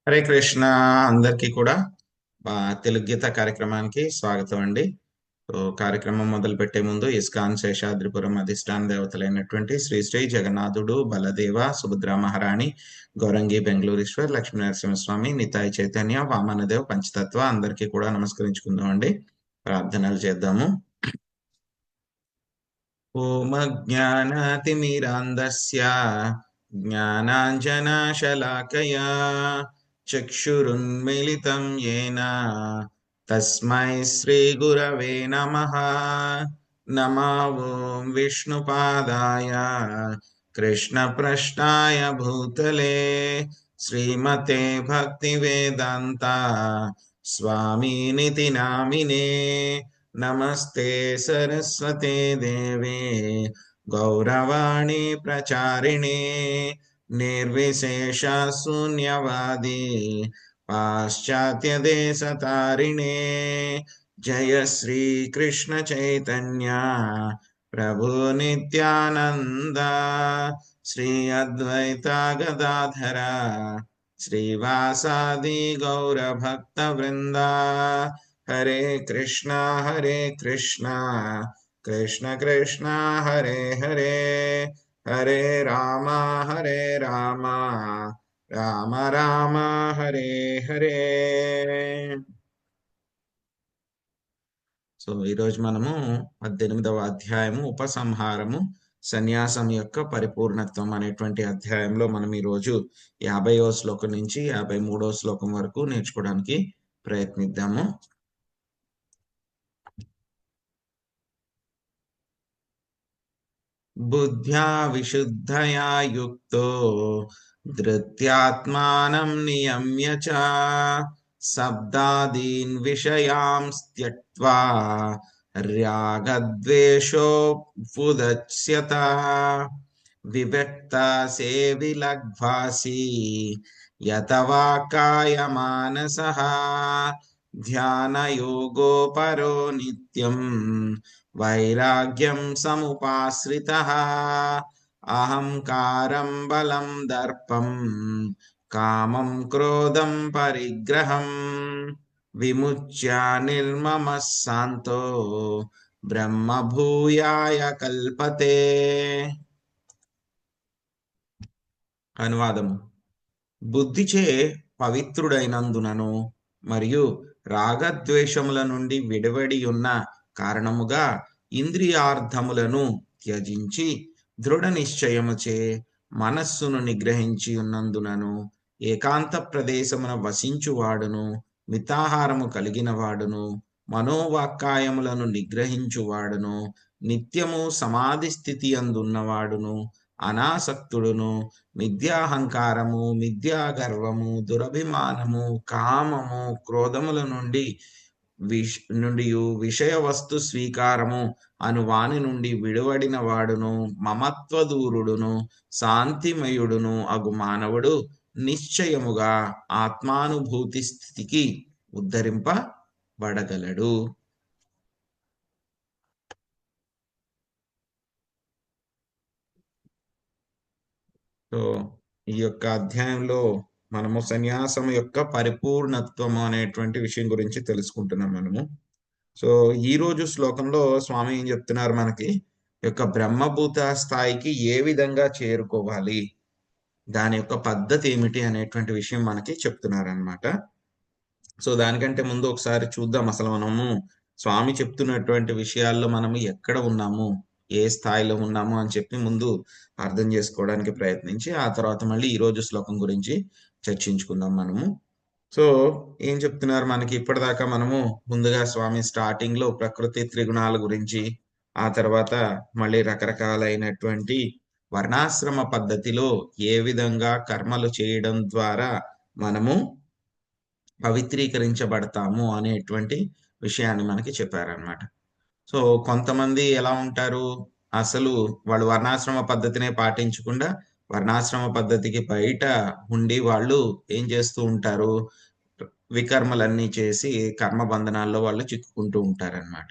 హరే కృష్ణ. అందరికీ కూడా తెలుగు గీత కార్యక్రమానికి స్వాగతం అండి. కార్యక్రమం మొదలు పెట్టే ముందు ఇస్కాన్ శేషాద్రిపురం అధిష్టాన దేవతలైనటువంటి శ్రీ శ్రీ జగన్నాథుడు, బలదేవ, సుభద్రా మహారాణి, గౌరంగి బెంగళూరేశ్వర్, లక్ష్మీ నరసింహస్వామి, నితాయ్ చైతన్య, వామనదేవ్, పంచతత్వ అందరికీ కూడా నమస్కరించుకుందాం అండి. ప్రార్థనలు చేద్దాము. ఓం అజ్ఞానాతిమిరాంధస్య జ్ఞానాంజనశలాకయా చక్షురున్మిళితం యేన తస్మై శ్రీగురవే నమః. నమో ఓం విష్ణుపాదాయ కృష్ణప్రష్టాయ భూతలే శ్రీమతే భక్తివేదాంత స్వామినితి నామినే. నమస్తే సరస్వతే దేవే గౌరవాణి ప్రచారిణే నిర్విశేష శూన్యవాది పాశ్చాత్య దేశతారిణే. జయ శ్రీ కృష్ణ చైతన్య ప్రభు నిత్యానంద శ్రీ అద్వైత గదాధర శ్రీవాసాది గౌర భక్త వృంద. హరే కృష్ణ కృష్ణ కృష్ణ హరే హరే, హరే రామ రామ రామ హరే హరే. సో ఈరోజు మనము 18వ అధ్యాయము ఉపసంహారము సన్యాసం యొక్క పరిపూర్ణత్వం అనేటువంటి అధ్యాయంలో మనం ఈరోజు 50వ శ్లోకం నుంచి 53వ శ్లోకం వరకు నేర్చుకోవడానికి ప్రయత్నిద్దాము. బుద్ధ్యా విశుద్ధయా యుక్తో ధృత్యాత్మానం నియమ్య చ శబ్దాదీన్ విషయాన్ త్యక్త్వా రాగద్వేషోపుదచ్యత వివిక్త సేవిలగ్భాసి యతవా కాయమానసః ధ్యానయోగోపరో నిత్యం వైరాగ్యం సముపాశ్రితః అహంకారం బలం దర్పం కామం క్రోధం పరిగ్రహం విముచ్య నిర్మమః శాంతో బ్రహ్మభూయాయ కల్పతే. అనువాదము. బుద్ధిచే పవిత్రుడైనందునను మరియు రాగద్వేషముల నుండి విడివడి ఉన్న కారణముగా ఇంద్రియార్థములను త్యజించి దృఢ నిశ్చయముచే మనస్సును నిగ్రహించి ఉన్నందునను ఏకాంత ప్రదేశమున వసించువాడును, మితాహారము కలిగిన వాడును, మనోవాక్కాయములను నిగ్రహించువాడును, నిత్యము సమాధి స్థితి అందున్నవాడును, అనాసక్తుడును, మిథ్యాహంకారము, మిథ్యాగర్వము, దురభిమానము, కామము, క్రోధముల నుండి విషయ వస్తు స్వీకారము అను వాని నుండి విడువడిన వాడును, మమత్వదూరుడును, శాంతిమయుడును అగు మానవుడు నిశ్చయముగా ఆత్మానుభూతి స్థితికి ఉద్ధరింపబడగలడు. సో ఈ యొక్క అధ్యాయంలో మనము సన్యాసం యొక్క పరిపూర్ణత్వం అనేటువంటి విషయం గురించి తెలుసుకుంటున్నాం మనము. సో ఈ రోజు శ్లోకంలో స్వామి ఏం చెప్తున్నారు, మనకి యొక్క బ్రహ్మభూత స్థాయికి ఏ విధంగా చేరుకోవాలి, దాని యొక్క పద్ధతి ఏమిటి అనేటువంటి విషయం మనకి చెప్తున్నారు అనమాట. సో దానికంటే ముందు ఒకసారి చూద్దాం, అసలు మనము స్వామి చెప్తున్నటువంటి విషయాల్లో మనము ఎక్కడ ఉన్నాము, ఏ స్థాయిలో ఉన్నాము అని చెప్పి ముందు అర్థం చేసుకోవడానికి ప్రయత్నించి ఆ తర్వాత మళ్ళీ ఈ రోజు శ్లోకం గురించి చర్చించుకుందాం మనము. సో ఏం చెప్తున్నారు మనకి ఇప్పటిదాకా మనము ముందుగా స్వామి స్టార్టింగ్ లో ప్రకృతి త్రిగుణాల గురించి, ఆ తర్వాత మళ్ళీ రకరకాలైనటువంటి వర్ణాశ్రమ పద్ధతిలో ఏ విధంగా కర్మలు చేయడం ద్వారా మనము పవిత్రీకరించబడతాము అనేటువంటి విషయాన్ని మనకి చెప్పారనమాట. సో కొంతమంది ఎలా ఉంటారు, అసలు వాళ్ళు వర్ణాశ్రమ పద్ధతినే పాటించకుండా వర్ణాశ్రమ పద్ధతికి బయట ఉండి వాళ్ళు ఏం చేస్తూ ఉంటారు, వికర్మలన్నీ చేసి కర్మ బంధనాల్లో వాళ్ళు చిక్కుకుంటూ ఉంటారనమాట.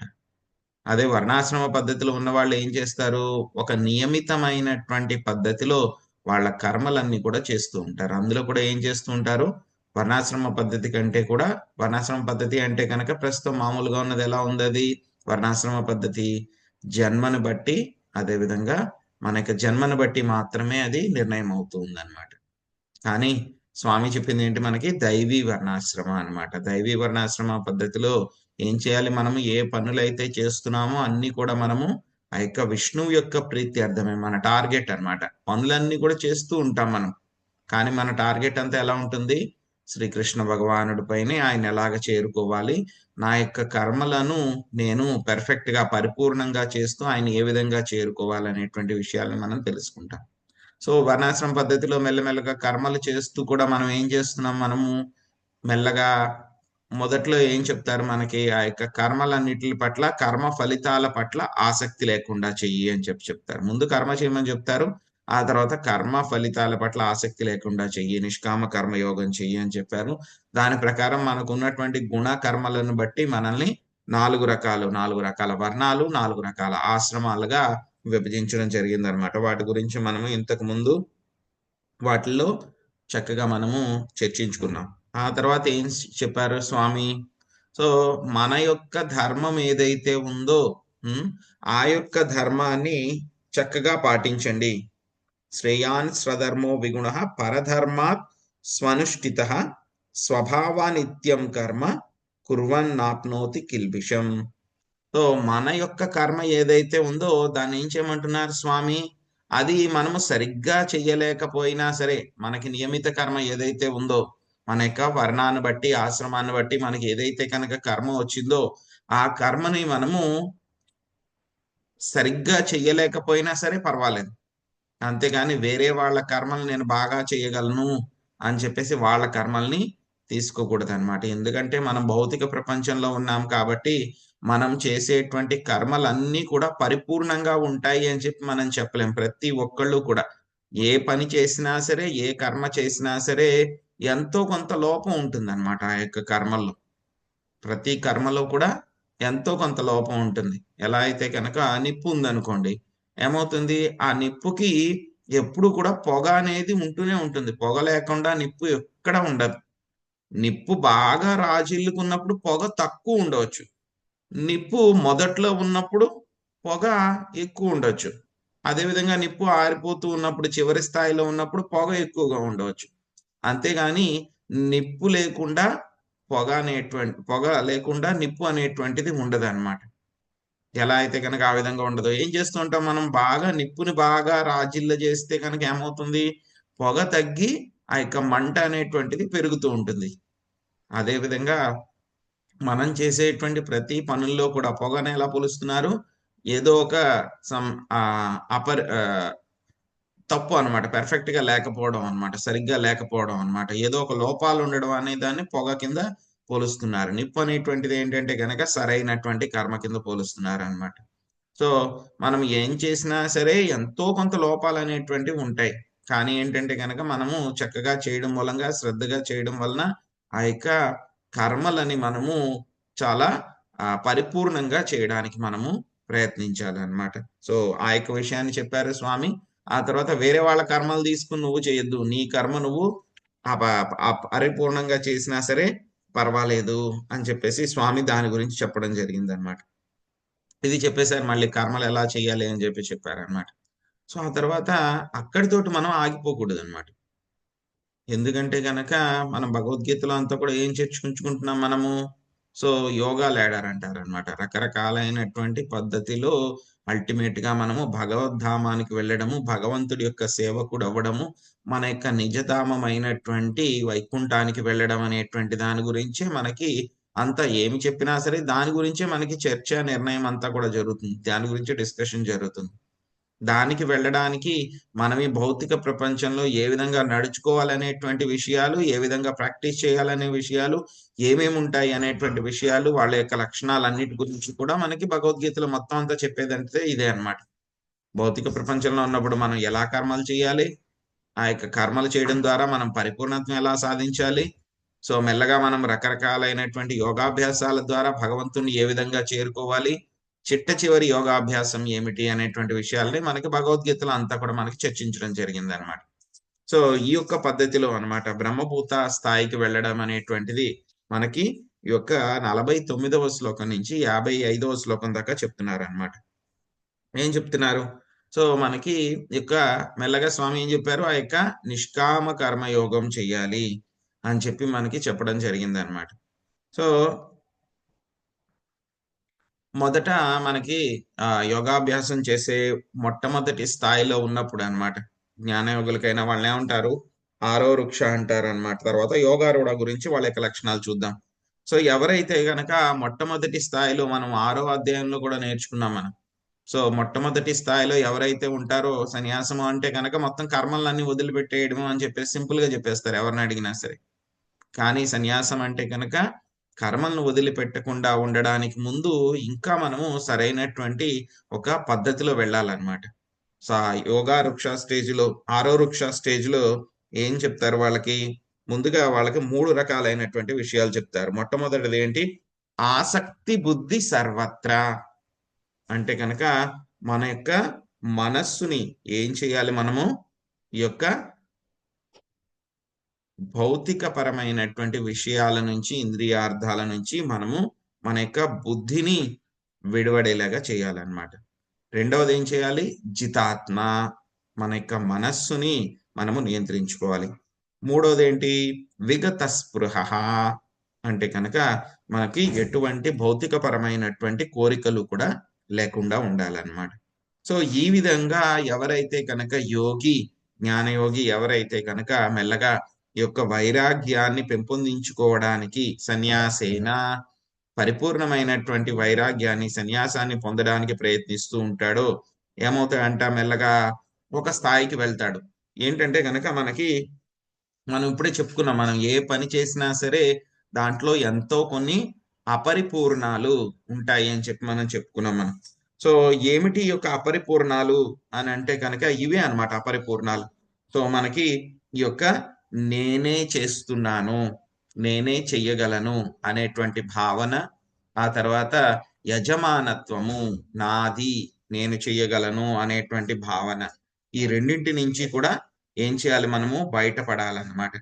అదే వర్ణాశ్రమ పద్ధతిలో ఉన్న వాళ్ళు ఏం చేస్తారు, ఒక నియమితమైనటువంటి పద్ధతిలో వాళ్ళ కర్మలన్నీ కూడా చేస్తూ ఉంటారు. అందులో కూడా ఏం చేస్తూ ఉంటారు, వర్ణాశ్రమ పద్ధతి కంటే కూడా వర్ణాశ్రమ పద్ధతి అంటే కనుక ప్రస్తుతం మామూలుగా ఉన్నది ఎలా ఉంది అది వర్ణాశ్రమ పద్ధతి జన్మను బట్టి అదేవిధంగా మనకి జన్మను బట్టి మాత్రమే అది నిర్ణయం అవుతూ ఉందన్నమాట. కానీ స్వామి చెప్పింది ఏంటి మనకి దైవీ వర్ణాశ్రమ అన్నమాట. దైవీ వర్ణాశ్రమ పద్ధతిలో ఏం చేయాలి మనము ఏ పనులైతే చేస్తున్నామో అన్ని కూడా మనము ఆ యొక్క విష్ణువు యొక్క ప్రీత్యర్థమే మన టార్గెట్ అన్నమాట. పనులన్నీ కూడా చేస్తూ ఉంటాం మనం. కానీ మన టార్గెట్ అంతా ఎలా ఉంటుంది శ్రీకృష్ణ భగవానుడి పైనే ఆయన ఎలాగ చేరుకోవాలి నా యొక్క కర్మలను నేను పెర్ఫెక్ట్ గా పరిపూర్ణంగా చేస్తూ ఆయన ఏ విధంగా చేరుకోవాలనేటువంటి విషయాలను మనం తెలుసుకుంటాం. సో వర్ణాశ్రమ పద్ధతిలో మెల్లమెల్లగా కర్మలు చేస్తూ కూడా మనం ఏం చేస్తున్నాం మనము మెల్లగా మొదట్లో ఏం చెప్తారు మనకి ఆ యొక్క కర్మలన్నిటి పట్ల కర్మ ఫలితాల పట్ల ఆసక్తి లేకుండా చెయ్యి అని చెప్తారు. ముందు కర్మ చేయమని చెప్తారు. ఆ తర్వాత కర్మ ఫలితాల పట్ల ఆసక్తి లేకుండా చెయ్యి నిష్కామ కర్మయోగం చెయ్యి అని చెప్పారు. దాని ప్రకారం మనకు ఉన్నటువంటి గుణ కర్మలను బట్టి మనల్ని 4 రకాల వర్ణాలు 4 రకాల ఆశ్రమాలుగా విభజించడం జరిగిందనమాట. వాటి గురించి మనము ఇంతకు ముందు వాటిల్లో చక్కగా మనము చర్చించుకున్నాం. ఆ తర్వాత ఏం చెప్పారు స్వామి సో మన యొక్క ధర్మం ఏదైతే ఉందో ఆ యొక్క ధర్మాన్ని చక్కగా పాటించండి. శ్రేయాన్ స్వధర్మో విగుణ పరధర్మాత్ స్వనుష్ఠిత స్వభావానిత్యం కర్మ కుర్వన్నాప్నోతి కిల్బిషం. సో మన యొక్క కర్మ ఏదైతే ఉందో దాన్ని ఏం చేయమంటున్నారు స్వామి అది మనము సరిగ్గా చెయ్యలేకపోయినా సరే మనకి నియమిత కర్మ ఏదైతే ఉందో మన యొక్క వర్ణాన్ని బట్టి ఆశ్రమాన్ని బట్టి మనకి ఏదైతే కనుక కర్మ వచ్చిందో ఆ కర్మని మనము సరిగ్గా చెయ్యలేకపోయినా సరే పర్వాలేదు. అంతేగాని వేరే వాళ్ళ కర్మలు నేను బాగా చేయగలను అని చెప్పేసి వాళ్ళ కర్మల్ని తీసుకోకూడదు అనమాట. ఎందుకంటే మనం భౌతిక ప్రపంచంలో ఉన్నాం కాబట్టి మనం చేసేటువంటి కర్మలన్నీ కూడా పరిపూర్ణంగా ఉంటాయి అని చెప్పి మనం చెప్పలేం. ప్రతి ఒక్కళ్ళు కూడా ఏ పని చేసినా సరే ఏ కర్మ చేసినా సరే ఎంతో కొంత లోపం ఉంటుందన్నమాట ఆ యొక్క కర్మల్లో. ప్రతి కర్మలో కూడా ఎంతో కొంత లోపం ఉంటుంది. ఎలా అయితే కనుక నిప్పు ఉందనుకోండి ఏమవుతుంది ఆ నిప్పుకి ఎప్పుడు కూడా పొగ అనేది ఉంటూనే ఉంటుంది. పొగ లేకుండా నిప్పు ఎక్కడ ఉండదు. నిప్పు బాగా రాజిల్లుకున్నప్పుడు పొగ తక్కువ ఉండవచ్చు. నిప్పు మొదట్లో ఉన్నప్పుడు పొగ ఎక్కువ ఉండొచ్చు. అదేవిధంగా నిప్పు ఆరిపోతూ ఉన్నప్పుడు చివరి స్థాయిలో ఉన్నప్పుడు పొగ ఎక్కువగా ఉండవచ్చు. అంతేగాని నిప్పు లేకుండా పొగ లేకుండా నిప్పు అనేటువంటిది ఉండదన్నమాట. ఎలా అయితే కనుక ఆ విధంగా ఉండదు. ఏం చేస్తూ ఉంటాం మనం బాగా నిప్పుని బాగా రాజిల్ల చేస్తే కనుక ఏమవుతుంది పొగ తగ్గి ఆ యొక్క మంట అనేటువంటిది పెరుగుతూ ఉంటుంది. అదేవిధంగా మనం చేసేటువంటి ప్రతి పనుల్లో కూడా పొగను ఎలా పోలుస్తున్నారు ఏదో ఒక తప్పు అనమాట. పెర్ఫెక్ట్ గా లేకపోవడం అనమాట. సరిగ్గా లేకపోవడం అనమాట. ఏదో ఒక లోపాలు ఉండడం అనే దాన్ని పొగ కింద పోలుస్తున్నారు. నిప్పు అనేటువంటిది ఏంటంటే గనక సరైనటువంటి కర్మ కింద పోలుస్తున్నారు అనమాట. సో మనం ఏం చేసినా సరే ఎంతో కొంత లోపాలు అనేటువంటివి ఉంటాయి. కానీ ఏంటంటే కనుక మనము చక్కగా చేయడం మూలంగా శ్రద్ధగా చేయడం వలన ఆ యొక్క కర్మలని మనము చాలా పరిపూర్ణంగా చేయడానికి మనము ప్రయత్నించాలి అన్నమాట. సో ఆ యొక్క విషయాన్ని చెప్పారు స్వామి. ఆ తర్వాత వేరే వాళ్ళ కర్మలు తీసుకుని నువ్వు చేయొద్దు. నీ కర్మ నువ్వు పరిపూర్ణంగా చేసినా సరే పర్వాలేదు అని చెప్పేసి స్వామి దాని గురించి చెప్పడం జరిగిందనమాట. ఇది చెప్పేసారు. మళ్ళీ కర్మలు ఎలా చేయాలి అని చెప్పి చెప్పారనమాట. సో ఆ తర్వాత అక్కడితోటి మనం ఆగిపోకూడదు అనమాట. ఎందుకంటే గనక మనం భగవద్గీతలో అంతా కూడా ఏం చర్చించుకుంటున్నాం మనము సో యోగా ల్యాడర్ అంటారనమాట. రకరకాలైనటువంటి పద్ధతిలో అల్టిమేట్ గా మనము భగవద్ధామానికి వెళ్ళడము భగవంతుడి యొక్క సేవకుడు అవ్వడము మన యొక్క నిజధామమైనటువంటి వైకుంఠానికి వెళ్ళడం అనేటువంటి దాని గురించి మనకి అంతా ఏమి చెప్పినా సరే దాని గురించే మనకి చర్చ నిర్ణయం అంతా కూడా జరుగుతుంది. దాని గురించి డిస్కషన్ జరుగుతుంది. దానికి వెళ్ళడానికి మనం ఈ భౌతిక ప్రపంచంలో ఏ విధంగా నడుచుకోవాలనేటువంటి విషయాలు ఏ విధంగా ప్రాక్టీస్ చేయాలనే విషయాలు ఏమేమి ఉంటాయి అనేటువంటి విషయాలు వాళ్ళ యొక్క లక్షణాలన్నిటి గురించి కూడా మనకి భగవద్గీతలో మొత్తం అంతా చెప్పేదంటే ఇదే అన్నమాట. భౌతిక ప్రపంచంలో ఉన్నప్పుడు మనం ఎలా కర్మలు చేయాలి ఆ యొక్క కర్మలు చేయడం ద్వారా మనం పరిపూర్ణత్వం ఎలా సాధించాలి సో మెల్లగా మనం రకరకాలైనటువంటి యోగాభ్యాసాల ద్వారా భగవంతుని ఏ విధంగా చేరుకోవాలి చిట్ట చివరి యోగాభ్యాసం ఏమిటి అనేటువంటి విషయాల్ని మనకి భగవద్గీతలో అంతా కూడా మనకి చర్చించడం జరిగింది అనమాట. సో ఈ యొక్క పద్ధతిలో అన్నమాట బ్రహ్మభూత స్థాయికి వెళ్ళడం అనేటువంటిది మనకి ఈ యొక్క 49వ శ్లోకం నుంచి 55వ శ్లోకం దాకా చెప్తున్నారన్నమాట. ఏం చెప్తున్నారు? సో మనకి యొక్క మెల్లగా స్వామి ఏం చెప్పారు? ఆ యొక్క నిష్కామ కర్మయోగం చెయ్యాలి అని చెప్పి మనకి చెప్పడం జరిగిందన్నమాట. సో మొదట మనకి యోగాభ్యాసం చేసే మొట్టమొదటి స్థాయిలో ఉన్నప్పుడు అన్నమాట. జ్ఞానయోగులకైనా వాళ్ళనేమంటారు? ఆరో వృక్ష అంటారన్నమాట. తర్వాత యోగారూఢ గురించి వాళ్ళ యొక్క లక్షణాలు చూద్దాం. సో ఎవరైతే గనక మొట్టమొదటి స్థాయిలో మనం 6వ అధ్యాయంలో కూడా నేర్చుకున్నాం మనం. సో మొట్టమొదటి స్థాయిలో ఎవరైతే ఉంటారో సన్యాసము అంటే గనక మొత్తం కర్మలన్నీ వదిలిపెట్టేయడము అని చెప్పేసి సింపుల్‌గా చెప్పేస్తారు ఎవరిని అడిగినా సరే. కానీ సన్యాసం అంటే కనుక కర్మలను వదిలిపెట్టకుండా ఉండడానికి ముందు ఇంకా మనము సరైనటువంటి ఒక పద్ధతిలో వెళ్ళాలన్నమాట. సో యోగా వృక్ష స్టేజ్‌లో, ఆరో వృక్ష స్టేజ్‌లో ఏం చెప్తారు వాళ్ళకి? ముందుగా వాళ్ళకి 3 రకాలైనటువంటి విషయాలు చెప్తారు. మొట్టమొదటిది ఏంటి? ఆసక్తి బుద్ధి సర్వత్రా. అంటే కనుక మన యొక్క మనస్సుని ఏం చేయాలి మనము? ఈ యొక్క భౌతికపరమైనటువంటి విషయాల నుంచి, ఇంద్రియార్థాల నుంచి మనము మన యొక్క బుద్ధిని విడివడేలాగా చేయాలన్నమాట. రెండవది ఏం చేయాలి? జితాత్మ. మన యొక్క మనస్సుని మనము నియంత్రించుకోవాలి. మూడవదేంటి? విగత స్పృహః. అంటే కనుక మనకి ఎటువంటి భౌతికపరమైనటువంటి కోరికలు కూడా లేకుండా ఉండాలన్నమాట. సో ఈ విధంగా ఎవరైతే కనుక యోగి, జ్ఞానయోగి ఎవరైతే కనుక మెల్లగా ఈ యొక్క వైరాగ్యాన్ని పెంపొందించుకోవడానికి సన్యాసేన పరిపూర్ణమైనటువంటి వైరాగ్యాన్ని, సన్యాసాన్ని పొందడానికి ప్రయత్నిస్తూ ఉంటాడో ఏమవుతాడంట? మెల్లగా ఒక స్థాయికి వెళ్తాడు. ఏంటంటే గనక మనకి మనం ఇప్పుడే చెప్పుకున్నాం. మనం ఏ పని చేసినా సరే దాంట్లో ఎంతో కొన్ని అపరిపూర్ణాలు ఉంటాయి అని చెప్పి మనం చెప్పుకున్నాం మనం. సో ఏమిటి ఈ యొక్క అపరిపూర్ణాలు అని అంటే కనుక ఇవే అన్నమాట అపరిపూర్ణాలు. సో మనకి ఈ యొక్క నేనే చేస్తున్నాను, నేనే చెయ్యగలను అనేటువంటి భావన, ఆ తర్వాత యజమానత్వము, నాది, నేను చెయ్యగలను అనేటువంటి భావన. ఈ రెండింటి నుంచి కూడా ఏం చేయాలి మనము? బయటపడాలన్నమాట.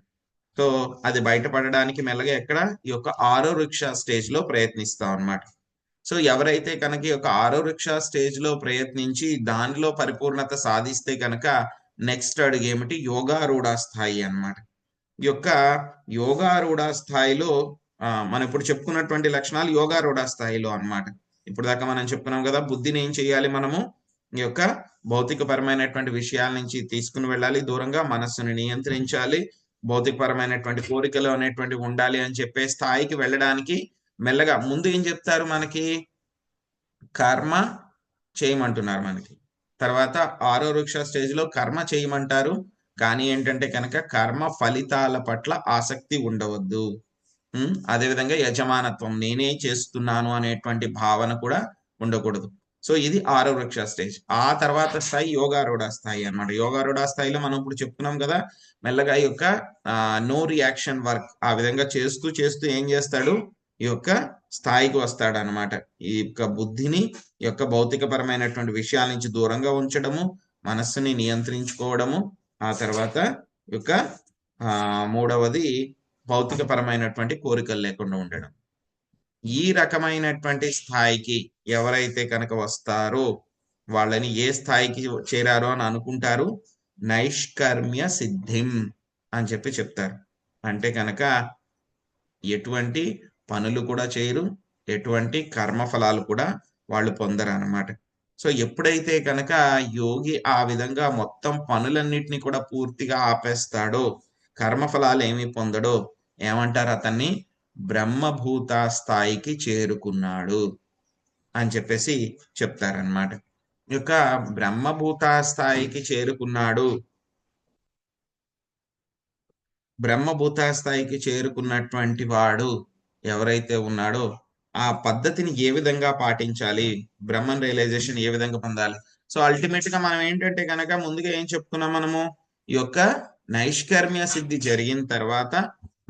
సో అది బయటపడడానికి మెల్లగా ఎక్కడ? ఈ యొక్క ఆరో వృక్ష స్టేజ్‌లో ప్రయత్నిస్తాం అన్నమాట. సో ఎవరైతే కనుక ఈ యొక్క ఆరో వృక్ష స్టేజ్‌లో ప్రయత్నించి దానిలో పరిపూర్ణత సాధిస్తే కనుక నెక్స్ట్ అడుగు ఏమిటి? యోగారూఢ స్థాయి అన్నమాట. ఈ యొక్క యోగారూఢ స్థాయిలో మనం ఇప్పుడు చెప్పుకున్నటువంటి లక్షణాలు యోగారూఢ స్థాయిలో అన్నమాట. ఇప్పటిదాకా మనం చెప్పుకున్నాం కదా! బుద్ధిని ఏం చేయాలి మనము? ఈ యొక్క భౌతికపరమైనటువంటి విషయాల నుంచి తీసుకొని వెళ్ళాలి దూరంగా. మనస్సుని నియంత్రించాలి. భౌతికపరమైనటువంటి కోరికలు అనేటువంటివి ఉండాలి అని చెప్పే స్థాయికి వెళ్ళడానికి మెల్లగా ముందు ఏం చెప్తారు మనకి? కర్మ చేయమంటున్నారు మనకి. తర్వాత ఆరో వృక్ష స్టేజ్‌లో కర్మ చేయమంటారు. కానీ ఏంటంటే కనుక కర్మ ఫలితాల పట్ల ఆసక్తి ఉండవద్దు. అదేవిధంగా యజమానత్వం, నేనే చేస్తున్నాను అనేటువంటి భావన కూడా ఉండకూడదు. సో ఇది ఆరో వృక్ష స్టేజ్. ఆ తర్వాత స్థాయి యోగారూఢ స్థాయి అన్నమాట. యోగారూఢ స్థాయిలో మనం ఇప్పుడు చెప్పుకున్నాం కదా! మెల్లగా ఈ యొక్క నో రియాక్షన్ వర్క్ ఆ విధంగా చేస్తూ, చేస్తూ ఏం చేస్తాడు? ఈ యొక్క స్థాయికి వస్తాడన్నమాట. ఈ యొక్క బుద్ధిని ఈ యొక్క భౌతికపరమైనటువంటి విషయాల నుంచి దూరంగా ఉంచడము, మనస్సుని నియంత్రించుకోవడము, ఆ తర్వాత ఈ యొక్క మూడవది భౌతికపరమైనటువంటి కోరికలు లేకుండా ఉండడం. ఈ రకమైనటువంటి స్థాయికి ఎవరైతే కనుక వస్తారో వాళ్ళని ఏ స్థాయికి చేరారో అని అనుకుంటారు? నైష్కర్మ్య సిద్ధిం అని చెప్పి చెప్తారు. అంటే కనుక ఎటువంటి పనులు కూడా చేయరు. ఎటువంటి కర్మఫలాలు కూడా వాళ్ళు పొందరన్నమాట. సో ఎప్పుడైతే కనుక యోగి ఆ విధంగా మొత్తం పనులన్నిటిని కూడా పూర్తిగా ఆపేస్తాడో, కర్మఫలాలు ఏమి పొందడో ఏమంటారు అతన్ని? బ్రహ్మభూత స్థాయికి చేరుకున్నాడు అని చెప్పేసి చెప్తారన్నమాట. ఈ యొక్క బ్రహ్మభూత స్థాయికి చేరుకున్నాడు. బ్రహ్మభూత స్థాయికి చేరుకున్నటువంటి వాడు ఎవరైతే ఉన్నాడో ఆ పద్ధతిని ఏ విధంగా పాటించాలి? బ్రహ్మన్ రియలైజేషన్ ఏ విధంగా పొందాలి? సో అల్టిమేట్‌గా మనం ఏంటంటే గనక ముందుగా ఏం చెప్పుకున్నాం మనము? ఈ యొక్క నైష్కర్మ్య సిద్ధి జరిగిన తర్వాత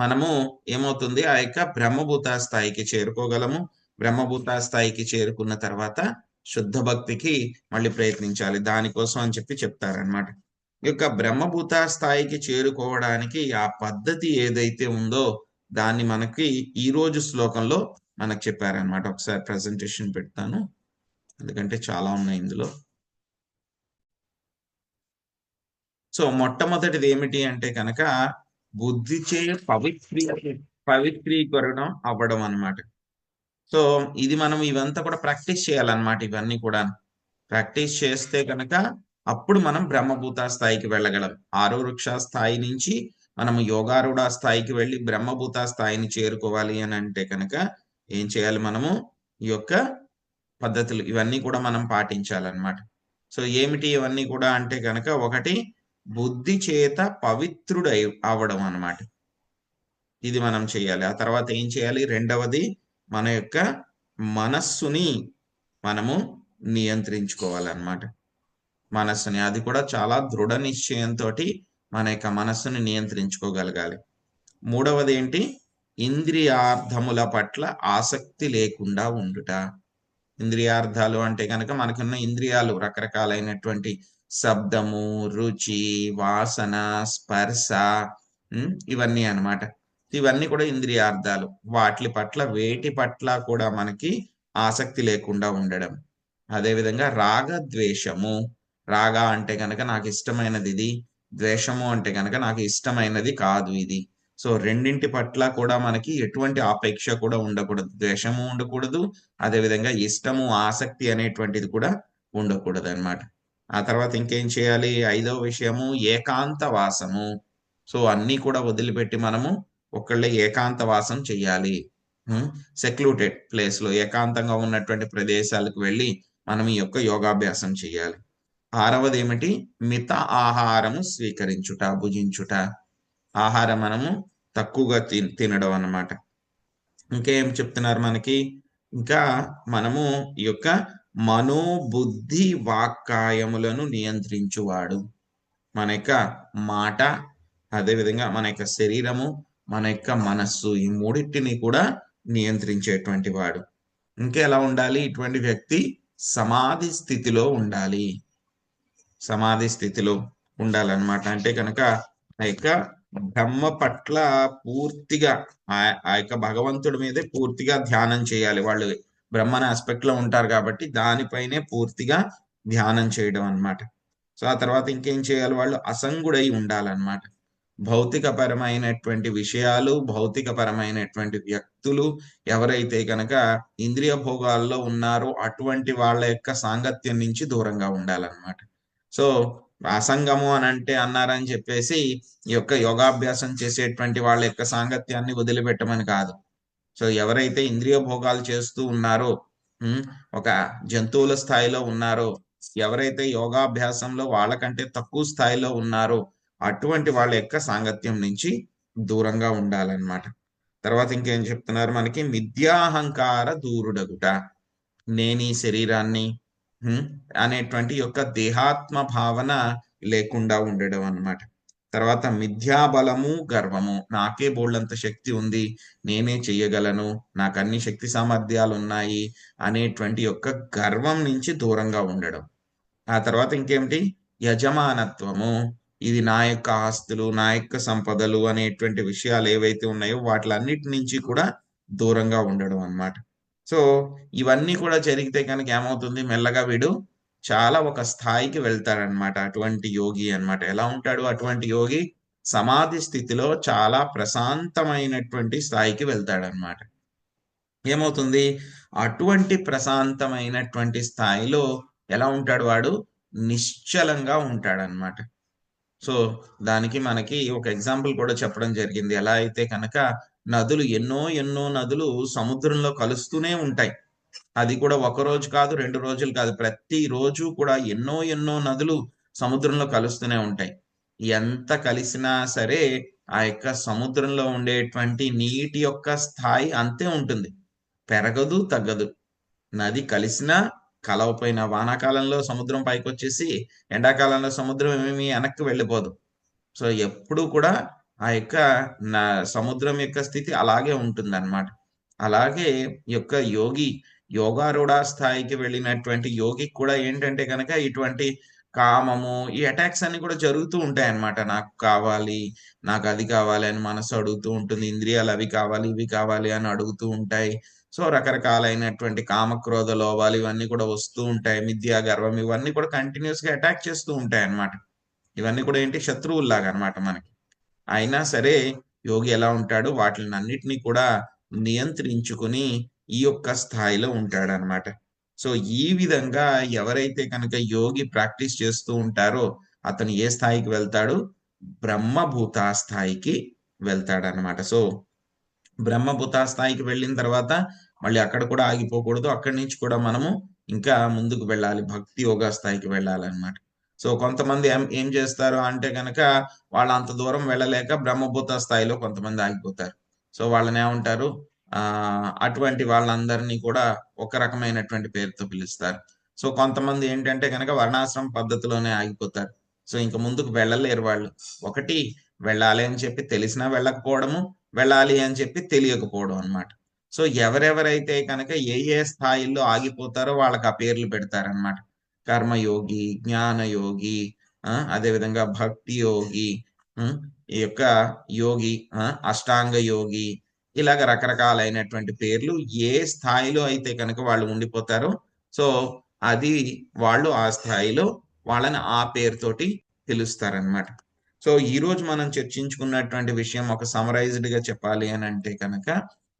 మనము ఏమవుతుంది? ఆ యొక్క బ్రహ్మభూత స్థాయికి చేరుకోగలము. బ్రహ్మభూత స్థాయికి చేరుకున్న తర్వాత శుద్ధ భక్తికి మళ్ళీ ప్రయత్నించాలి. దానికోసం అని చెప్పి చెప్తారన్నమాట. ఈ యొక్క బ్రహ్మభూత స్థాయికి చేరుకోవడానికి ఆ పద్ధతి ఏదైతే ఉందో దాన్ని మనకి ఈ రోజు శ్లోకంలో మనకు చెప్పారనమాట. ఒకసారి ప్రజెంటేషన్ పెడతాను, ఎందుకంటే చాలా ఉన్నాయి ఇందులో. సో మొట్టమొదటిది ఏమిటి అంటే కనుక బుద్ధిచే పవిత్రీకరణం అవ్వడం అన్నమాట. సో ఇది మనం ఇవంతా కూడా ప్రాక్టీస్ చేయాలన్నమాట. ఇవన్నీ కూడా ప్రాక్టీస్ చేస్తే కనుక అప్పుడు మనం బ్రహ్మభూత స్థాయికి వెళ్ళగలం. ఆరో వృక్ష స్థాయి నుంచి మనం యోగారూఢ స్థాయికి వెళ్ళి బ్రహ్మభూత స్థాయిని చేరుకోవాలి అని అంటే కనుక ఏం చేయాలి? మనము ఈ యొక్క పద్ధతులు ఇవన్నీ కూడా మనం పాటించాలన్నమాట. సో ఏమిటి ఇవన్నీ కూడా అంటే కనుక, ఒకటి బుద్ధి చేత పవిత్రుడై అవడం అన్నమాట. ఇది మనం చేయాలి. ఆ తర్వాత ఏం చేయాలి? రెండవది మన యొక్క మనస్సుని మనము నియంత్రించుకోవాలన్నమాట. మనస్సుని, అది కూడా చాలా దృఢ నిశ్చయంతో మన యొక్క మనస్సుని నియంత్రించుకోగలగాలి. మూడవది ఏంటి? ఇంద్రియార్థముల పట్ల ఆసక్తి లేకుండా ఉండుట. ఇంద్రియార్థాలు అంటే కనుక మనకున్న ఇంద్రియాలు రకరకాలైనటువంటి శబ్దము, రుచి, వాసన, స్పర్శ, ఇవన్నీ అన్నమాట. ఇవన్నీ కూడా ఇంద్రియార్థాలు. వాటి పట్ల వేటి పట్ల కూడా మనకి ఆసక్తి లేకుండా ఉండడం. అదేవిధంగా రాగ ద్వేషము. రాగ అంటే కనుక నాకు ఇష్టమైనది ఇది, ద్వేషము అంటే కనుక నాకు ఇష్టమైనది కాదు ఇది. సో రెండింటి పట్ల కూడా మనకి ఎటువంటి ఆపేక్ష కూడా ఉండకూడదు. ద్వేషము ఉండకూడదు, అదేవిధంగా ఇష్టము, ఆసక్తి అనేటువంటిది కూడా ఉండకూడదు అన్నమాట. ఆ తర్వాత ఇంకేం చేయాలి? ఐదవ విషయము ఏకాంత వాసము. సో అన్నీ కూడా వదిలిపెట్టి మనము ఒకళ్ళే ఏకాంత వాసం చెయ్యాలి. సెక్లూటెడ్ ప్లేస్ లో, ఏకాంతంగా ఉన్నటువంటి ప్రదేశాలకు వెళ్ళి మనం ఈ యొక్క యోగాభ్యాసం చేయాలి. ఆరవది ఏమిటి? మిత ఆహారము స్వీకరించుట, భుజించుట. ఆహారం మనము తక్కువగా తినడం అన్నమాట. ఇంకేం చెప్తున్నారు మనకి? ఇంకా మనము ఈ యొక్క మనోబుద్ధి వాక్కాయములను నియంత్రించువాడు. మన యొక్క మాట, అదేవిధంగా మన యొక్క శరీరము, మన యొక్క మనస్సు, ఈ మూడింటిని కూడా నియంత్రించేటువంటి వాడు. ఇంకెలా ఉండాలి ఇటువంటి వ్యక్తి? సమాధి స్థితిలో ఉండాలి. సమాధి స్థితిలో ఉండాలన్నమాట. అంటే కనుక ఆ యొక్క బ్రహ్మ పట్ల పూర్తిగా ఆ యొక్క భగవంతుడి మీదే పూర్తిగా ధ్యానం చేయాలి. వాళ్ళు బ్రహ్మణ ఆస్పెక్ట్ లో ఉంటారు కాబట్టి దానిపైనే పూర్తిగా ధ్యానం చేయడం అన్నమాట. సో ఆ తర్వాత ఇంకేం చేయాలి? వాళ్ళు అసంగుడై ఉండాలన్నమాట. భౌతిక పరమైనటువంటి విషయాలు, భౌతిక పరమైనటువంటి వ్యక్తులు ఎవరైతే కనుక ఇంద్రియ భోగాల్లో ఉన్నారో అటువంటి వాళ్ళ యొక్క సాంగత్యం నుంచి దూరంగా ఉండాలన్నమాట. సో అసంగము అని అంటే అన్నారని చెప్పేసి ఈ యొక్క యోగాభ్యాసం చేసేటువంటి వాళ్ళ యొక్క సాంగత్యాన్ని వదిలిపెట్టమని కాదు. సో ఎవరైతే ఇంద్రియ భోగాలు చేస్తూ ఉన్నారో, ఒక జంతువుల స్థాయిలో ఉన్నారో, ఎవరైతే యోగాభ్యాసంలో వాళ్ళకంటే తక్కువ స్థాయిలో ఉన్నారో అటువంటి వాళ్ళ యొక్క సాంగత్యం నుంచి దూరంగా ఉండాలన్నమాట. తర్వాత ఇంకేం చెప్తున్నారు మనకి? మిథ్యాహంకార దూరుడగుట. నేను ఈ శరీరాన్ని అనేటువంటి యొక్క దేహాత్మ భావన లేకుండా ఉండడం అన్నమాట. తర్వాత మిథ్యాబలము గర్వము. నాకే బోళ్ళంత శక్తి ఉంది, నేనే చెయ్యగలను, నాకు అన్ని శక్తి సామర్థ్యాలు ఉన్నాయి అనేటువంటి యొక్క గర్వం నుంచి దూరంగా ఉండడం. ఆ తర్వాత ఇంకేమిటి? యజమానత్వము. ఇది నా యొక్క ఆస్తులు, నా యొక్క సంపదలు అనేటువంటి విషయాలు ఏవైతే ఉన్నాయో వాటిలన్నిటి నుంచి కూడా దూరంగా ఉండడం అన్నమాట. సో ఇవన్నీ కూడా జరిగితే కనుక ఏమవుతుంది? మెల్లగా వీడు చాలా ఒక స్థాయికి వెళ్తాడనమాట. అటువంటి యోగి అన్నమాట. ఎలా ఉంటాడు అటువంటి యోగి? సమాధి స్థితిలో చాలా ప్రశాంతమైనటువంటి స్థాయికి వెళ్తాడనమాట. ఏమవుతుంది? అటువంటి ప్రశాంతమైనటువంటి స్థాయిలో ఎలా ఉంటాడు వాడు? నిశ్చలంగా ఉంటాడనమాట. సో దానికి మనకి ఒక ఎగ్జాంపుల్ కూడా చెప్పడం జరిగింది. ఎలా అయితే కనుక నదులు, ఎన్నో నదులు సముద్రంలో కలుస్తూనే ఉంటాయి. అది కూడా ఒక రోజు కాదు, 2 రోజులు కాదు, ప్రతి రోజు కూడా ఎన్నో నదులు సముద్రంలో కలుస్తూనే ఉంటాయి. ఎంత కలిసినా సరే ఆ యొక్క సముద్రంలో ఉండేటువంటి నీటి యొక్క స్థాయి అంతే ఉంటుంది, పెరగదు, తగ్గదు. నది కలిసినా కలవపోయినా, వానాకాలంలో సముద్రం పైకి వచ్చేసి ఎండాకాలంలో సముద్రం ఏమీ వెనక్కి వెళ్ళిపోదు. సో ఎప్పుడు కూడా ఆ యొక్క సముద్రం యొక్క స్థితి అలాగే ఉంటుందన్నమాట. అలాగే ఈ యొక్క యోగి, యోగారూఢ స్థాయికి వెళ్ళినటువంటి యోగి కూడా ఏంటంటే కనుక ఇటువంటి కామము, ఈ అటాక్స్ అన్ని కూడా జరుగుతూ ఉంటాయి అన్నమాట. నాకు కావాలి, నాకు అది కావాలి అని మనసు అడుగుతూ ఉంటుంది. ఇంద్రియాలు అవి కావాలి, ఇవి కావాలి అని అడుగుతూ ఉంటాయి. సో రకరకాలైనటువంటి కామక్రోధ లోభాలు ఇవన్నీ కూడా వస్తూ ఉంటాయి. మిథ్యా గర్వం ఇవన్నీ కూడా కంటిన్యూస్ గా అటాక్ చేస్తూ ఉంటాయి అన్నమాట. ఇవన్నీ కూడా ఏంటి, శత్రువుల్లాగా అన్నమాట మనకి. అయినా సరే యోగి ఎలా ఉంటాడు, వాటిని అన్నిటినీ కూడా నియంత్రించుకుని ఈ యొక్క స్థాయిలో ఉంటాడనమాట. సో ఈ విధంగా ఎవరైతే కనుక యోగి ప్రాక్టీస్ చేస్తూ ఉంటారో అతను ఏ స్థాయికి వెళ్తాడు, బ్రహ్మభూత స్థాయికి వెళ్తాడనమాట. సో బ్రహ్మభూత స్థాయికి వెళ్ళిన తర్వాత మళ్ళీ అక్కడ కూడా ఆగిపోకూడదు. అక్కడి నుంచి కూడా మనము ఇంకా ముందుకు వెళ్ళాలి, భక్తి యోగా స్థాయికి వెళ్ళాలన్నమాట. సో కొంతమంది ఏం చేస్తారు అంటే కనుక వాళ్ళు అంత దూరం వెళ్ళలేక బ్రహ్మభూత స్థాయిలో కొంతమంది ఆగిపోతారు. సో వాళ్ళని ఏమంటారు, అటువంటి వాళ్ళందరినీ కూడా ఒక రకమైనటువంటి పేరుతో పిలుస్తారు. సో కొంతమంది ఏంటంటే కనుక వర్ణాశ్రమ పద్ధతిలోనే ఆగిపోతారు. సో ఇంక ముందుకు వెళ్ళలేరు వాళ్ళు. ఒకటి, వెళ్ళాలి అని చెప్పి తెలిసినా వెళ్ళకపోవడము, వెళ్ళాలి అని చెప్పి తెలియకపోవడం అన్నమాట. సో ఎవరెవరైతే కనుక ఏ ఏ స్థాయిల్లో ఆగిపోతారో వాళ్ళకి ఆ పేర్లు పెడతారన్నమాట. కర్మయోగి, జ్ఞానయోగి, అదేవిధంగా భక్తి యోగి, ఈ యొక్క యోగి, అష్టాంగ యోగి, ఇలాగ రకరకాలైనటువంటి పేర్లు ఏ స్థాయిలో అయితే కనుక వాళ్ళు ఉండిపోతారో సో అది వాళ్ళు ఆ స్థాయిలో వాళ్ళని ఆ పేరుతోటి పిలుస్తారనమాట. సో ఈ రోజు మనం చర్చించుకున్నటువంటి విషయం ఒక సమరైజ్డ్ గా చెప్పాలి అని అంటే కనుక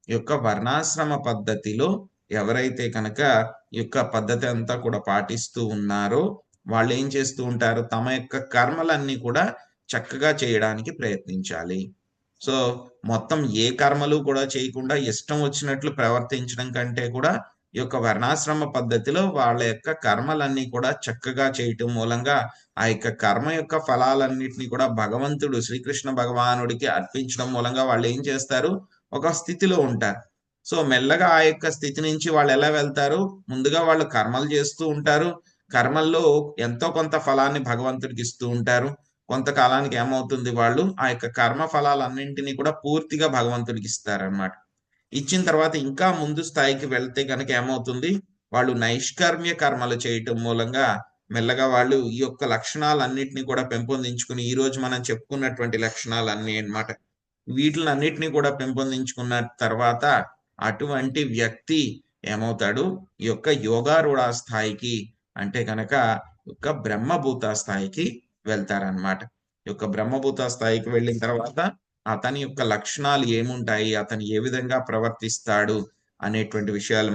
ఈ యొక్క వర్ణాశ్రమ పద్ధతిలో ఎవరైతే కనుక ఈ యొక్క పద్ధతి అంతా కూడా పాటిస్తూ ఉన్నారో వాళ్ళు ఏం చేస్తూ ఉంటారు, తమ యొక్క కర్మలన్నీ కూడా చక్కగా చేయడానికి ప్రయత్నించాలి. సో మొత్తం ఏ కర్మలు కూడా చేయకుండా ఇష్టం వచ్చినట్లు ప్రవర్తించడం కంటే కూడా ఈ యొక్క వర్ణాశ్రమ పద్ధతిలో వాళ్ళ యొక్క కర్మలన్నీ కూడా చక్కగా చేయటం మూలంగా ఆ యొక్క కర్మ యొక్క ఫలాలన్నిటిని కూడా భగవంతుడు శ్రీకృష్ణ భగవానుడికి అర్పించడం మూలంగా వాళ్ళు ఏం చేస్తారు, ఒక స్థితిలో ఉంటారు. సో మెల్లగా ఆ యొక్క స్థితి నుంచి వాళ్ళు ఎలా వెళ్తారు, ముందుగా వాళ్ళు కర్మలు చేస్తూ ఉంటారు. కర్మల్లో ఎంతో కొంత ఫలాన్ని భగవంతుడికి ఇస్తూ ఉంటారు. కొంతకాలానికి ఏమవుతుంది, వాళ్ళు ఆ యొక్క కర్మ ఫలాలన్నింటినీ కూడా పూర్తిగా భగవంతుడికి ఇస్తారనమాట. ఇచ్చిన తర్వాత ఇంకా ముందు స్థాయికి వెళ్తే కనుక ఏమవుతుంది, వాళ్ళు నైష్కర్మ్య కర్మలు చేయటం మూలంగా మెల్లగా వాళ్ళు ఈ యొక్క లక్షణాలన్నిటినీ కూడా పెంపొందించుకుని ఈ రోజు మనం చెప్పుకున్నటువంటి లక్షణాలన్నీ అన్నమాట. వీటిలన్నిటినీ కూడా పెంపొందించుకున్న తర్వాత అటువంటి వ్యక్తి ఏమవుతాడు, ఈ యొక్క యోగారూఢ స్థాయికి అంటే కనుక యొక్క బ్రహ్మభూత స్థాయికి వెళ్తారనమాట. ఈ యొక్క బ్రహ్మభూత స్థాయికి వెళ్ళిన తర్వాత అతని యొక్క లక్షణాలు ఏముంటాయి, అతను ఏ విధంగా ప్రవర్తిస్తాడు అనేటువంటి విషయాలు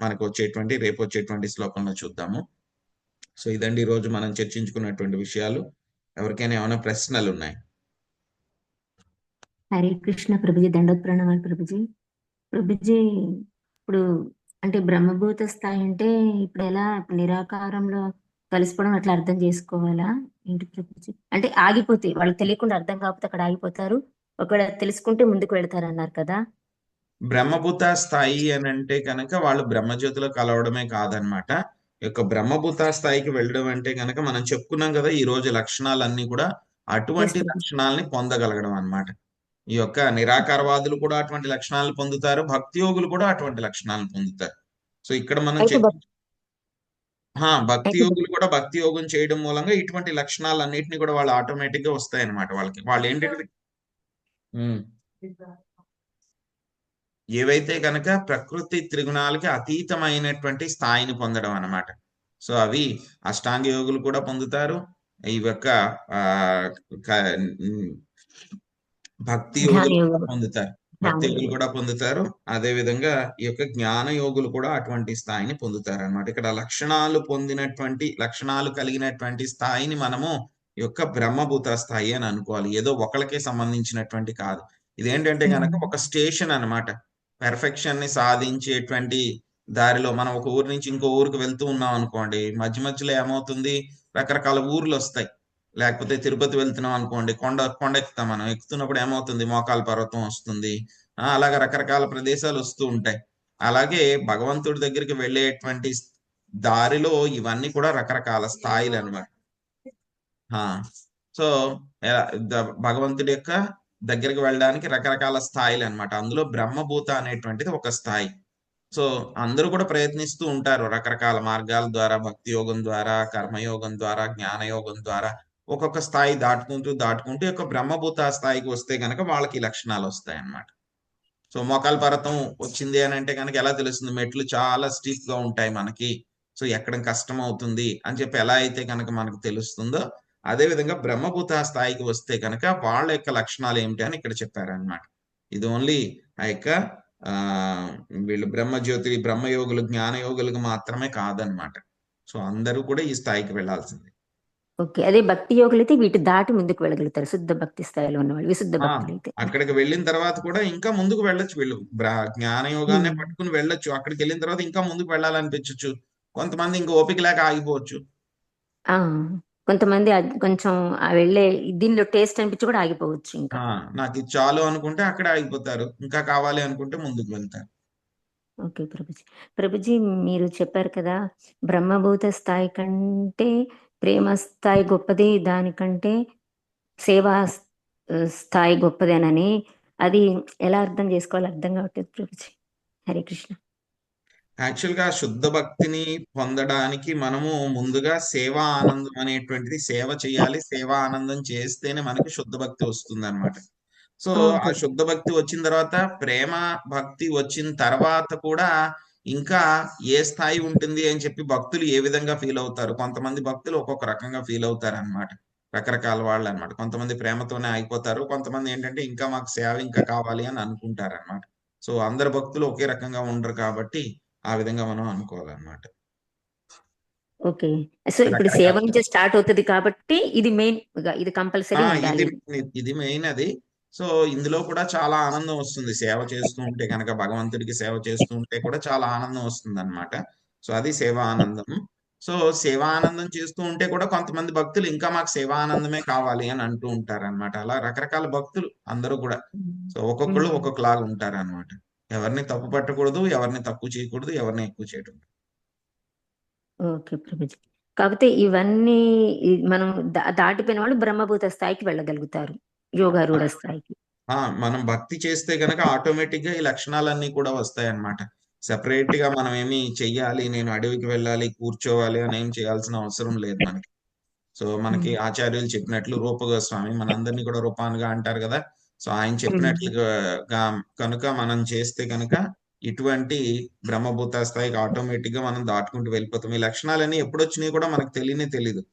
మనకు వచ్చేటువంటి రేపు వచ్చేటువంటి శ్లోకంలో చూద్దాము. సో ఇదండి ఈ రోజు మనం చర్చించుకున్నటువంటి విషయాలు. ఎవరికైనా ఏమైనా ప్రశ్నలు ఉన్నాయి? హరే కృష్ణ ప్రభుజీ, దండోత్ ప్రణామాలు ప్రభుజీ. ప్రభుజీ ఇప్పుడు అంటే బ్రహ్మభూత స్థాయి అంటే ఇప్పుడు ఎలా నిరాకారంలో కలిసిపోవడం అట్లా అర్థం చేసుకోవాలా ఏంటి ప్రభుజీ? అంటే ఆగిపోతే వాళ్ళకి తెలియకుండా అర్థం కాకపోతే అక్కడ ఆగిపోతారు, ఒకవేళ తెలుసుకుంటే ముందుకు వెళ్తారు అన్నారు కదా. బ్రహ్మభూత స్థాయి అని అంటే కనుక వాళ్ళు బ్రహ్మజ్యోతిలో కలవడమే కాదనమాట. ఈ యొక్క బ్రహ్మభూత స్థాయికి వెళ్ళడం అంటే కనుక మనం చెప్పుకున్నాం కదా ఈ రోజు లక్షణాలన్నీ కూడా అటువంటి లక్షణాలని పొందగలగడం అన్నమాట. ఈ యొక్క నిరాకారవాదులు కూడా అటువంటి లక్షణాలను పొందుతారు, భక్తి యోగులు కూడా అటువంటి లక్షణాలను పొందుతారు. సో ఇక్కడ మనం భక్తి యోగులు కూడా భక్తి యోగం చేయడం మూలంగా ఇటువంటి లక్షణాలన్నిటిని కూడా వాళ్ళు ఆటోమేటిక్ గా వస్తాయి అనమాట. వాళ్ళు ఏంటంటే ఏవైతే కనుక ప్రకృతి త్రిగుణాలకి అతీతమైనటువంటి స్థాయిని పొందడం అన్నమాట. సో అవి అష్టాంగ యోగులు కూడా పొందుతారు, ఈ యొక్క భక్తి యోగులు కూడా పొందుతారు, భక్తి యోగులు కూడా పొందుతారు. అదే విధంగా ఈ యొక్క జ్ఞాన యోగులు కూడా అటువంటి స్థాయిని పొందుతారు అన్నమాట. ఇక్కడ లక్షణాలు కలిగినటువంటి స్థాయిని మనము ఈ యొక్క బ్రహ్మభూత స్థాయి అని అనుకోవాలి. ఏదో ఒకళ్ళకే సంబంధించినటువంటి కాదు. ఇదేంటంటే కనుక ఒక స్టేషన్ అన్నమాట. పెర్ఫెక్షన్ ని సాధించేటువంటి దారిలో మనం ఒక ఊరు నుంచి ఇంకో ఊరికి వెళ్తూ ఉన్నాం అనుకోండి, మధ్య మధ్యలో ఏమవుతుంది, రకరకాల ఊర్లు వస్తాయి. లేకపోతే తిరుపతి వెళ్తున్నాం అనుకోండి, కొండ ఎక్కుతాం. మనం ఎక్కుతున్నప్పుడు ఏమవుతుంది, మోకాల పర్వతం వస్తుంది, అలాగా రకరకాల ప్రదేశాలు వస్తూ ఉంటాయి. అలాగే భగవంతుడి దగ్గరికి వెళ్ళేటువంటి దారిలో ఇవన్నీ కూడా రకరకాల స్థాయిలు అన్నమాట. సో భగవంతుడి యొక్క దగ్గరికి వెళ్ళడానికి రకరకాల స్థాయిలు అన్నమాట. అందులో బ్రహ్మభూత అనేటువంటిది ఒక స్థాయి. సో అందరూ కూడా ప్రయత్నిస్తూ ఉంటారు రకరకాల మార్గాల ద్వారా, భక్తి యోగం ద్వారా, కర్మయోగం ద్వారా, జ్ఞానయోగం ద్వారా ఒక్కొక్క స్థాయి దాటుకుంటూ దాటుకుంటూ ఒక బ్రహ్మభూత స్థాయికి వస్తే గనక వాళ్ళకి ఈ లక్షణాలు వస్తాయన్నమాట. సో మోకాల పర్వతం వచ్చింది అని అంటే కనుక ఎలా తెలుస్తుంది? మెట్లు చాలా స్టీప్ గా ఉంటాయి మనకి. సో ఎక్కడం కష్టం అవుతుంది అని చెప్పి ఎలా అయితే కనుక మనకు తెలుస్తుందో, అదే విధంగా బ్రహ్మభూత స్థాయికి వస్తే కనుక వాళ్ళ యొక్క లక్షణాలు ఏమిటి అని ఇక్కడ చెప్పారనమాట. ఇది ఓన్లీ ఆ యొక్క ఆ వీళ్ళు బ్రహ్మజ్యోతి, బ్రహ్మయోగులు, జ్ఞానయోగులకు మాత్రమే కాదనమాట. సో అందరూ కూడా ఈ స్థాయికి వెళ్ళాల్సింది. ఓకే. అదే భక్తి యోగులైతే వీటి దాటి ముందుకు వెళ్ళగలుగుతారు. శుద్ధ భక్తి స్థాయిలో ఉన్నవాళ్ళు, విశుద్ధ ఆ! భక్తులైతే. అక్కడికి వెళ్ళిన తర్వాత కూడా ఇంకా ముందుకు వెళ్ళొచ్చు వీళ్ళు. జ్ఞాన యోగాన్నే ఉమ్. పట్టుకొని వెళ్ళొచ్చు. అక్కడికెళ్ళిన తర్వాత ఇంకా ముందుకు వెళ్ళాలనిపించొచ్చు. కొంతమంది ఇంక ఓపిక లేక ఆగిపోవచ్చు. ఆ కొంతమంది కొంచెం వెళ్ళే దీనిలో టేస్ట్ అనిపించి కూడా ఆగిపోవచ్చు ఇంకా. ఆ! నాకిది చాలు అనుకుంటే అక్కడే ఆగిపోతారు. ఇంకా కావాలి అనుకుంటే ముందుకు వెళ్తారు. ఓకే ప్రభుజీ. ప్రభుజీ మీరు చెప్పారు కదా, బ్రహ్మభూత స్థాయి కంటే ప్రేమ స్థాయి గొప్పది, దానికంటే సేవా స్థాయి గొప్పదేనని. అది ఎలా అర్థం చేసుకోవాలో అర్థం కావట్లేదు ప్రభుజీ. హరే కృష్ణ. యాక్చువల్‌గా శుద్ధ భక్తిని పొందడానికి మనము ముందుగా సేవా ఆనందం అనేటువంటిది సేవ చేయాలి. సేవా ఆనందం చేస్తేనే మనకి శుద్ధ భక్తి వస్తుందన్నమాట. సో, అవును ఆ ప్రభు. శుద్ధ భక్తి వచ్చిన తర్వాత ప్రేమ భక్తి వచ్చిన తర్వాత కూడా ఇంకా ఏ స్థాయి ఉంటుంది అని చెప్పి భక్తులు ఏ విధంగా ఫీల్ అవుతారు? కొంతమంది భక్తులు ఒక్కొక్క రకంగా ఫీల్ అవుతారన్నమాట. రకరకాల వాళ్ళన్నమాట. కొంతమంది ప్రేమతోనే ఆగిపోతారు. కొంతమంది ఏంటంటే ఇంకా మాకు సేవ ఇంకా కావాలి అని అనుకుంటారన్నమాట. సో, అందరు భక్తులు ఒకే రకంగా ఉండరు కాబట్టి ఆ విధంగా మనం అనుకోవాలన్నమాట. ఓకే. సో ఇప్పుడు సేవ రకరకాల నుంచే స్టార్ట్ అవుతది కాబట్టి ఇది మెయిన్, ఇది ఆ! కంపల్సరీ ఇది ఉండాలి. ఇది మెయిన్ అది. సో, ఇందులో కూడా చాలా ఆనందం వస్తుంది. సేవ చేస్తూ ఉంటే గనక భగవంతుడికి సేవ చేస్తూ ఉంటే కూడా చాలా ఆనందం వస్తుందన్నమాట. సో, అది సేవా ఆనందం. సో, సేవా ఆనందం చేస్తూ ఉంటే కూడా కొంతమంది భక్తులు ఇంకా మాకు సేవా ఆనందమే కావాలి అని అంటూ ఉంటారన్నమాట. అలా రకరకాల భక్తులు అందరూ కూడా. సో, ఒక్కొక్కళ్ళు ఉమ్. ఒక్కొక్కలాగా ఉంటారన్నమాట. ఎవరిని తప్పు పట్టకూడదు, ఎవరిని తక్కువ చేయకూడదు, ఎవరిని ఎక్కువ చేయడం. ఓకే ప్రభుజీ. కాకపోతే ఇవన్నీ మనం దాటిపోయిన వాళ్ళు బ్రహ్మభూత స్థాయికి వెళ్ళగలుగుతారు, యోగారూఢ స్థాయికి. మనం భక్తి చేస్తే గనక ఆటోమేటిక్‌గా ఈ లక్షణాలన్నీ కూడా వస్తాయన్నమాట. సెపరేట్‌గా మనం ఏమి చెయ్యాలి, నేను అడవికి వెళ్ళాలి, కూర్చోవాలి అని ఏం చేయాల్సిన అవసరం లేదు మనకి. సో, మనకి ఉమ్. ఆచార్యులు చెప్పినట్లు రూప గోస్వామి మనందరిని కూడా రూపానుగా అంటారు గదా! సో, ఆయన ఉమ్. చెప్పినట్లుగా కనుక మనం చేస్తే గనక ఇటువంటి బ్రహ్మభూత స్థాయికి ఆటోమేటిక్‌గా మనం దాటుకుంటూ వెళ్ళిపోతాం. ఈ లక్షణాలన్నీ ఎప్పుడొచ్చినాయో కూడా మనకు తెలియనే తెలీదు.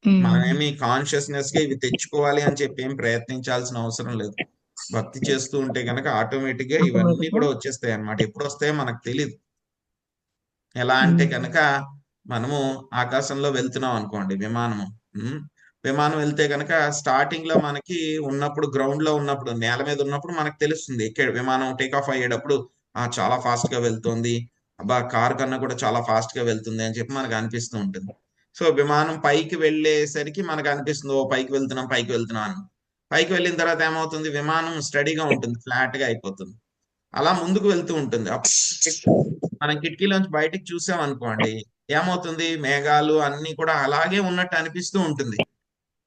ఉమ్. మనమేమి కాన్షియస్‌నెస్‌గా ఇవి తెచ్చుకోవాలి అని చెప్పి ఏం ప్రయత్నించాల్సిన అవసరం లేదు. భక్తి చేస్తూ ఉంటే గనక ఆటోమేటిక్‌గా ఇవన్నీ ఆటోమేటిక్ గా. కూడా వచ్చేస్తాయన్నమాట. ఎప్పుడొస్తాయో మనకు తెలీదు. ఎలా అంటే ఉమ్. గనక మనము ఆకాశంలో వెళ్తున్నాం అనుకోండి విమానము. హ్మ్. విమానం వెళ్తే గనక స్టార్టింగ్‌లో మనకి ఉన్నప్పుడు గ్రౌండ్‌లో ఉన్నప్పుడు నేల మీద ఉన్నప్పుడు మనకు తెలుస్తుంది. విమానం టేక్ ఆఫ్ అయ్యేటప్పుడు చాలా ఫాస్ట్‌గా వెళ్తోంది. అబ్బా! కార్ కన్నా కూడా చాలా ఫాస్ట్‌గా వెళ్తుంది అని చెప్పి మనకు అనిపిస్తూ ఉంటుంది. సో, విమానం పైకి వెళ్ళేసరికి మనకు అనిపిస్తుంది. ఓహ్! పైకి వెళ్తున్నాం, పైకి వెళ్తున్నాం అని. పైకి వెళ్ళిన తర్వాత ఏమవుతుంది? విమానం స్టడీగా ఉంటుంది. ఫ్లాట్‌గా అయిపోతుంది. అలా ముందుకు వెళ్తూ ఉంటుంది. మనం కిటికీలోంచి బయటికి చూసామనుకోండి, ఏమవుతుంది? మేఘాలు అన్నీ కూడా అలాగే ఉన్నట్టు అనిపిస్తూ ఉంటుంది.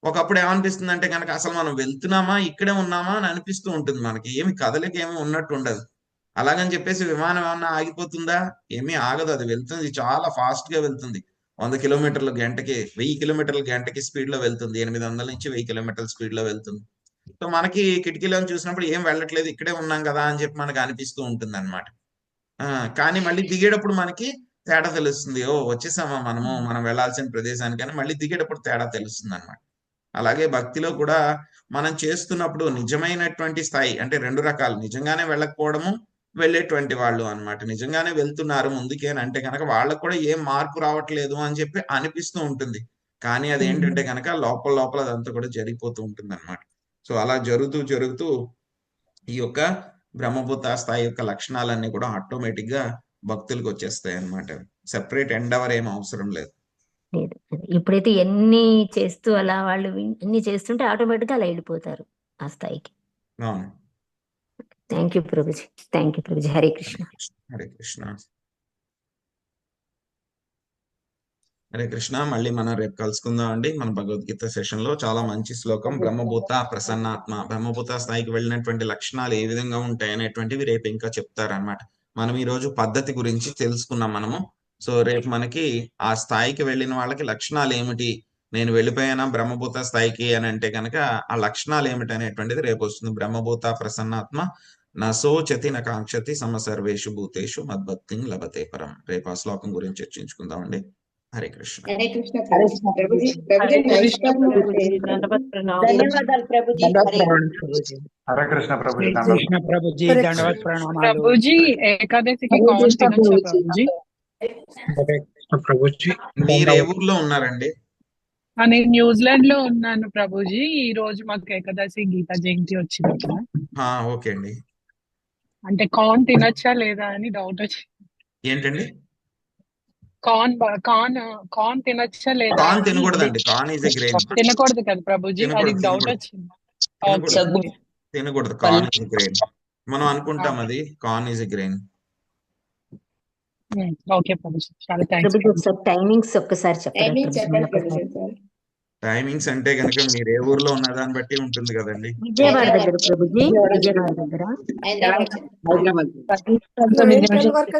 ఒకప్పుడు ఏమనిపిస్తుందంటే గనక అసలు మనం వెళ్తున్నామా? ఇక్కడే ఉన్నామా? అని అనిపిస్తూ ఉంటుంది మనకి. ఏమి కదలిక ఏమి ఉన్నట్టు ఉండదు. అలాగని చెప్పేసి విమానం ఏమన్నా ఆగిపోతుందా? ఏమీ ఆగదు. అది వెళ్తుంది. చాలా ఫాస్ట్‌గా వెళ్తుంది. 100 కిలోమీటర్ల గంటకి, 1000 కిలోమీటర్ల గంటకి స్పీడ్‌లో వెళ్తుంది. 800 నుంచి 1000 కిలోమీటర్ల స్పీడ్‌లో వెళ్తుంది. సో, మనకి కిటికీలోంచి చూసినప్పుడు ఏం వెళ్ళట్లేదు. ఇక్కడే ఉన్నాం గదా! అని చెప్పి మనకు అనిపిస్తూ ఉంటుందన్నమాట. ఆ! కానీ మళ్ళీ దిగేటప్పుడు మనకి తేడా తెలుస్తుంది. ఓహ్! వచ్చేసామా మనము మనం వెళ్ళాల్సిన ప్రదేశానికని మళ్ళీ దిగేటప్పుడు తేడా తెలుస్తుందన్నమాట. అలాగే భక్తిలో కూడా మనం చేస్తున్నప్పుడు నిజమైనటువంటి స్థాయి అంటే 2 రకాలు. నిజంగానే వెళ్ళకపోవడము, వెళ్ళేటువంటి వాళ్ళు అన్నమాట. నిజంగానే వెళ్తున్నారు ముందుకి అని అంటే గనక వాళ్ళకి కూడా ఏం మార్పు రావట్లేదు అని చెప్పి అనిపిస్తూ ఉంటుంది. కానీ అదేంటంటే గనక లోపల లోపల అదంతా కూడా జరిగిపోతూ ఉంటుందన్నమాట. సో, అలా జరుగుతూ జరుగుతూ ఈ యొక్క బ్రహ్మభూత స్థాయి యొక్క లక్షణాలన్నీ కూడా ఆటోమేటిక్‌గా భక్తులకొచ్చేస్తాయన్నమాట. సెపరేట్ ఎండవర్ ఏమి అవసరం లేదు. లేదు. ఎప్పుడైతే ఎన్ని చేస్తూ అలా వాళ్ళు అన్ని చేస్తుంటే ఆటోమేటిక్‌గా అలా వెళ్ళిపోతారు ఆ స్థాయికి. అవును. Thank you Prabhuji. Thank you Prabhuji. Hare Hare Krishna. Krishna. Hare Krishna. Hare Krishna. మళ్ళీ మనం రేపు కలుసుకుందాం అండి. మన భగవద్గీత సెషన్‌లో చాలా మంచి శ్లోకం బ్రహ్మభూత ప్రసన్నాత్మ. బ్రహ్మభూత స్థాయికి వెళ్ళినటువంటి లక్షణాలు ఏ విధంగా ఉంటాయి అనేటువంటివి రేపు ఇంకా చెప్తారన్నమాట. మనం ఈరోజు పద్ధతి గురించి తెలుసుకున్నాం మనము. సో రేపు మనకి ఆ స్థాయికి వెళ్ళిన వాళ్ళకి లక్షణాలు ఏమిటి, నేను వెళ్ళిపోయానా బ్రహ్మభూత స్థాయికి అని అంటే కనుక ఆ లక్షణాలు ఏమిటి అనేటువంటిది రేపు వస్తుంది. బ్రహ్మభూత ప్రసన్నాత్మ నశోచతి నకాంక్షతి సమ సర్వేషు భూతేషు మద్భక్తిం లభతే పరం. రేపు ఆ శ్లోకం గురించి చర్చించుకుందామండి. హరే కృష్ణ. హరే కృష్ణ హరే ప్రభుజీ. కృష్ణ ప్రభుజీ ప్రభుజీ. నమస్కారం ప్రభుజీ. దండవత్ ప్రణామం. ధన్యవాదాలు ప్రభుజీ. దండవత్ హరే ప్రణామం ప్రభుజీ. హరే కృష్ణ ప్రభుజీ. శ్రీ దండవత్ కృష్ణ ప్రభుజీ హరే దండవత్ ప్రణామాలు. ప్రభుజీ ఏకాదశికి హరే కార్న్ కృష్ణ తినొచ్చా ప్రభుజీ. ప్రభుజీ? హరే కృష్ణ ప్రభుజీ. మీరు ఏ ఊర్లో ఉన్నారండి? నేను న్యూజిలాండ్ లో ఉన్నాను ప్రభుజీ. ఈ రోజు మాకు ఏకాదశి గీతా జయంతి వచ్చింది కదా, ఓకే అండి. అంటే కార్న్ తినొచ్చా లేదా అని డౌట్ వచ్చి. ఏంటండి? కార్న్ కార్న్ తినొచ్చా లేదా కార్న్ అని తినకూడదండి. Corn is a grain. తినకూడదు కదా ప్రభుజీ, అది తినకూడదు, డౌట్ తినకూడదు. వచ్చింది. తినకూడదు. ఓకే. తినకూడదు. Corn is a grain. మనం అనుకుంటాం అది corn is a grain. Okay Prabhuji, చాలా థ్యాంక్స్. ప్రభుజీ ఒకసారి టైమింగ్స్ ఒక్కసారి చెప్పరా టైమింగ్ ప్రభుజీ? చెప్పండి మరొకసారి. ప్రభుజీ. టైమింగ్స్ అంటే కనుక మీరు ఏ ఊర్లో ఉన్న దాన్ని బట్టి ఉంటుంది కదండి. విజయవాడ దగ్గర ప్రభుజీ, విజయవాడ దగ్గర. హైదరాబాద్. హైదరాబాద్. నువ్వు ఏ టైం వరకు